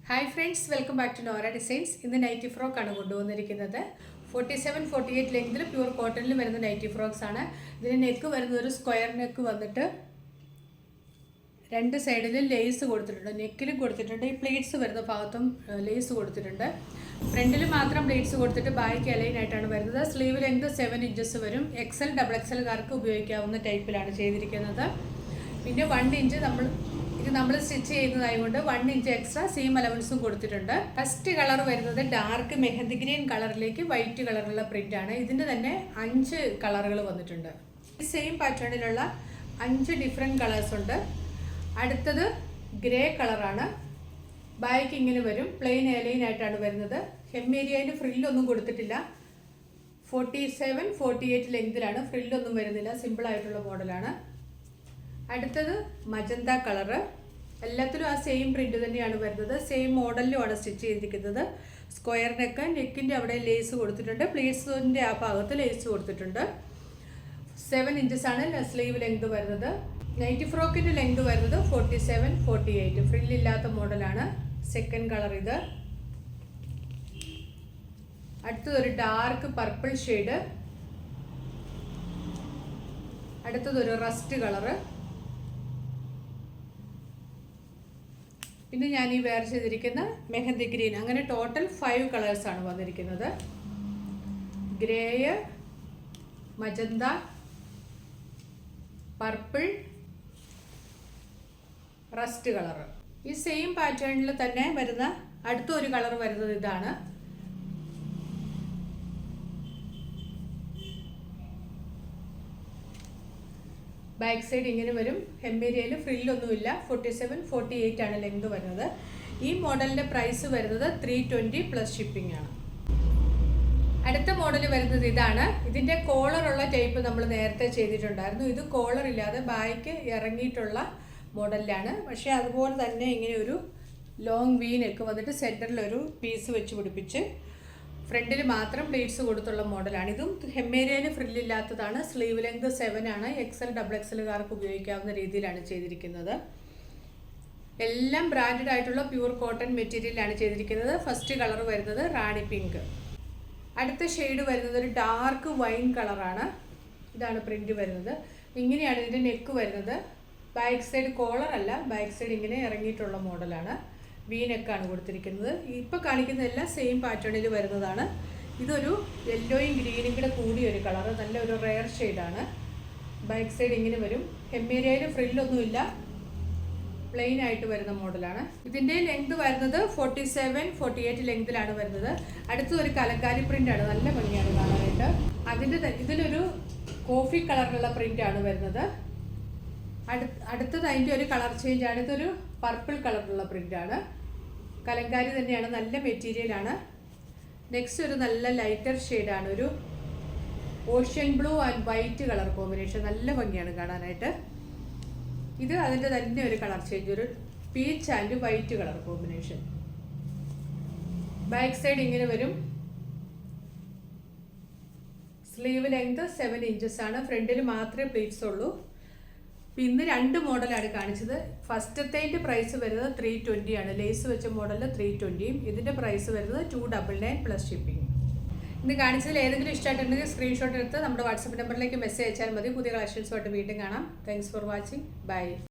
Hi friends, welcome back to Nora Designs. ഇന്ന് nighty frock ആണ് കൊണ്ടുവന്നിരിക്കുന്നത്. 47-48 ലെങ്തിൽ പ്യൂർ കോട്ടണിൽ വരുന്ന നൈറ്റി ഫ്രോക്സ് ആണ്. ഇതിന് നെക്ക് വരുന്നത് ഒരു സ്ക്വയർ നെക്ക് വന്നിട്ട് രണ്ട് സൈഡിലും ലേസ് കൊടുത്തിട്ടുണ്ട്, നെക്കിലും കൊടുത്തിട്ടുണ്ട്. ഈ പ്ലേറ്റ്സ് വരുന്ന ഭാഗത്തും ലേസ് കൊടുത്തിട്ടുണ്ട്. ഫ്രണ്ടിൽ മാത്രം പ്ലേറ്റ്സ് കൊടുത്തിട്ട് ബാക്ക് അലൈനായിട്ടാണ് വരുന്നത്. സ്ലീവ് ലെങ്ത് 7 ഇഞ്ചസ് വരും. XL XXL കാർക്ക് ഉപയോഗിക്കാവുന്ന ടൈപ്പിലാണ് ചെയ്തിരിക്കുന്നത്. പിന്നെ 1 ഇഞ്ച് നമ്മൾ സ്റ്റിച്ച് ചെയ്യുന്നതായതുകൊണ്ട് 1 ഇഞ്ച് എക്സ്ട്രാ സീം അലവൻസും കൊടുത്തിട്ടുണ്ട്. ഫസ്റ്റ് കളർ വരുന്നത് ഡാർക്ക് മെഹന്തി ഗ്രീൻ കളറിലേക്ക് വൈറ്റ് കളറുള്ള പ്രിന്റ് ആണ്. ഇതിൻ്റെ തന്നെ 5 കളറുകൾ വന്നിട്ടുണ്ട്. സെയിം പാറ്റേണിലുള്ള 5 ഡിഫറെൻറ്റ് കളേഴ്സ് ഉണ്ട്. അടുത്തത് ഗ്രേ കളറാണ്. ബാക്ക് ഇങ്ങനെ വരും, പ്ലെയിൻ എലൈനായിട്ടാണ് വരുന്നത്. ഹെമ്മേരിയയിൽ ഫ്രില്ലൊന്നും കൊടുത്തിട്ടില്ല. 47-48 ലെങ്തിലാണ്, ഫ്രില്ലൊന്നും വരുന്നില്ല, സിമ്പിളായിട്ടുള്ള മോഡലാണ്. അടുത്തത് മജന്ത കളറ്. എല്ലാത്തിലും ആ സെയിം പ്രിന്റ് തന്നെയാണ് വരുന്നത്. സെയിം മോഡലിലുമാണ് സ്റ്റിച്ച് ചെയ്തിരിക്കുന്നത്. സ്ക്വയർ നെക്കിൻ്റെ അവിടെ ലേസ് കൊടുത്തിട്ടുണ്ട്. പ്ലീറ്റ്സിൻ്റെ ആ ഭാഗത്ത് ലേസ് കൊടുത്തിട്ടുണ്ട്. 7 ഇഞ്ചസ് ആണ് സ്ലീവ് ലെങ്ത് വരുന്നത്. നൈറ്റി ഫ്രോക്കിൻ്റെ ലെങ്ത് വരുന്നത് 47-48. ഫ്രില്ലില്ലാത്ത മോഡലാണ്. സെക്കൻഡ് കളർ ഇത്. അടുത്തതൊരു ഡാർക്ക് പർപ്പിൾ ഷെയ്ഡ്. അടുത്തതൊരു റസ്റ്റ് കളറ്. പിന്നെ ഞാൻ ഈ വെയർ ചെയ്തിരിക്കുന്ന മെഹന്തി ഗ്രീൻ. അങ്ങനെ ടോട്ടൽ 5 കളേഴ്സാണ് വന്നിരിക്കുന്നത്. Grey, magenta, purple, rest colour. ഈ സെയിം പാറ്റേണിൽ തന്നെ വരുന്ന അടുത്തൊരു കളർ വരുന്നത് ഇതാണ്. ബാക്ക് സൈഡ് ഇങ്ങനെ വരും. ഹെമ്മേരിയയിൽ ഫ്രില്ലൊന്നുമില്ല. 47-48 ആണ് ലെങ്ത് വരുന്നത്. ഈ മോഡലിൻ്റെ പ്രൈസ് വരുന്നത് 320 പ്ലസ് ഷിപ്പിംഗ് ആണ്. അടുത്ത മോഡൽ വരുന്നത് ഇതാണ്. ഇതിൻ്റെ കോളറുള്ള ടൈപ്പ് നമ്മൾ നേരത്തെ ചെയ്തിട്ടുണ്ടായിരുന്നു. ഇത് കോളർ ഇല്ലാതെ ബാക്ക് ഇറങ്ങിയിട്ടുള്ള മോഡലിലാണ്. പക്ഷേ അതുപോലെ തന്നെ ഇങ്ങനെ ഒരു ലോങ് വി നെക്ക് വന്നിട്ട് സെൻറ്ററിലൊരു പീസ് വെച്ച് പിടിപ്പിച്ച് ഫ്രണ്ടിൽ മാത്രം പ്ലേറ്റ്സ് കൊടുത്തുള്ള മോഡലാണ്. ഇതും ഹെമ്മേരിയയിൽ ഫ്രില്ലില്ലാത്തതാണ്. സ്ലീവ് ലെങ്ത് 7 ആണ്. XL XXL കാർക്ക് ഉപയോഗിക്കാവുന്ന രീതിയിലാണ് ചെയ്തിരിക്കുന്നത്. എല്ലാം ബ്രാൻഡഡ് ആയിട്ടുള്ള പ്യൂർ കോട്ടൺ മെറ്റീരിയലാണ് ചെയ്തിരിക്കുന്നത്. ഫസ്റ്റ് കളർ വരുന്നത് റാണി പിങ്ക്. അടുത്ത ഷെയ്ഡ് വരുന്നത് ഒരു ഡാർക്ക് വൈൻ കളറാണ്. ഇതാണ് പ്രിന്റ് വരുന്നത്. ഇങ്ങനെയാണ് ഇതിൻ്റെ നെക്ക് വരുന്നത്. ബാക്ക് സൈഡ് കോളർ അല്ല, ബാക്ക് സൈഡ് ഇങ്ങനെ ഇറങ്ങിയിട്ടുള്ള മോഡലാണ്. വി നെക്കാണ് കൊടുത്തിരിക്കുന്നത്. ഇപ്പോൾ കാണിക്കുന്നതെല്ലാം സെയിം പാറ്റേണിൽ വരുന്നതാണ്. ഇതൊരു യെല്ലോയും ഗ്രീനും കൂടെ കൂടിയൊരു കളർ, നല്ലൊരു റെയർ ഷെയ്ഡാണ്. ബാക്ക് സൈഡ് ഇങ്ങനെ വരും. ഹെമ്മേരിയയിൽ ഫ്രില്ലൊന്നുമില്ല, പ്ലെയിൻ ആയിട്ട് വരുന്ന മോഡലാണ്. ഇതിൻ്റെ ലെങ്ത് വരുന്നത് 47-48 ലെങ്തിലാണ് വരുന്നത്. അടുത്തൊരു കലങ്കാരി പ്രിൻ്റാണ്, നല്ല ഭംഗിയാണ് കാണാനായിട്ട്. ഇതിലൊരു കോഫി കളറിലുള്ള പ്രിൻ്റാണ് വരുന്നത്. അടുത്തത് അതിൻ്റെ ഒരു കളർ ചേഞ്ച് ആണ്. ഇതൊരു പർപ്പിൾ കളറിലുള്ള പ്രിൻ്റാണ്. കലങ്കാരി തന്നെയാണ്, നല്ല മെറ്റീരിയലാണ്. നെക്സ്റ്റ് ഒരു നല്ല ലൈറ്റർ ഷെയ്ഡാണ്, ഒരു ocean blue and white colour combination. നല്ല ഭംഗിയാണ് കാണാനായിട്ട്. ഇത് അതിൻ്റെ തന്നെ ഒരു കളർ ചേഞ്ച്, ഒരു peach and white colour combination. Back side ഇങ്ങനെ വരും. സ്ലീവ് ലെങ്ത് 7 ഇഞ്ചസ് ആണ്. ഫ്രണ്ടിൽ മാത്രമേ പ്ലീറ്റ്സ് ഉള്ളൂ. ഇന്ന് 2 മോഡലാണ് കാണിച്ചത്. ഫസ്റ്റത്തേൻ്റെ പ്രൈസ് വരുന്നത് 320 ആണ്. ലേസ് വെച്ച മോഡലിൽ 320യും ഇതിൻ്റെ പ്രൈസ് വരുന്നത് 299 പ്ലസ് ഷിപ്പിംഗ്. ഇന്ന് കാണിച്ചതിൽ ഏതെങ്കിലും ഇഷ്ടമായിട്ടുണ്ടെങ്കിൽ സ്ക്രീൻഷോട്ട് എടുത്ത് നമ്മുടെ വാട്സപ്പ് നമ്പറിലേക്ക് മെസ്സേജ് അയച്ചാൽ മതി. പുതിയ കളക്ഷൻസുമായിട്ട് വീണ്ടും കാണാം. Thanks for watching. ബൈ.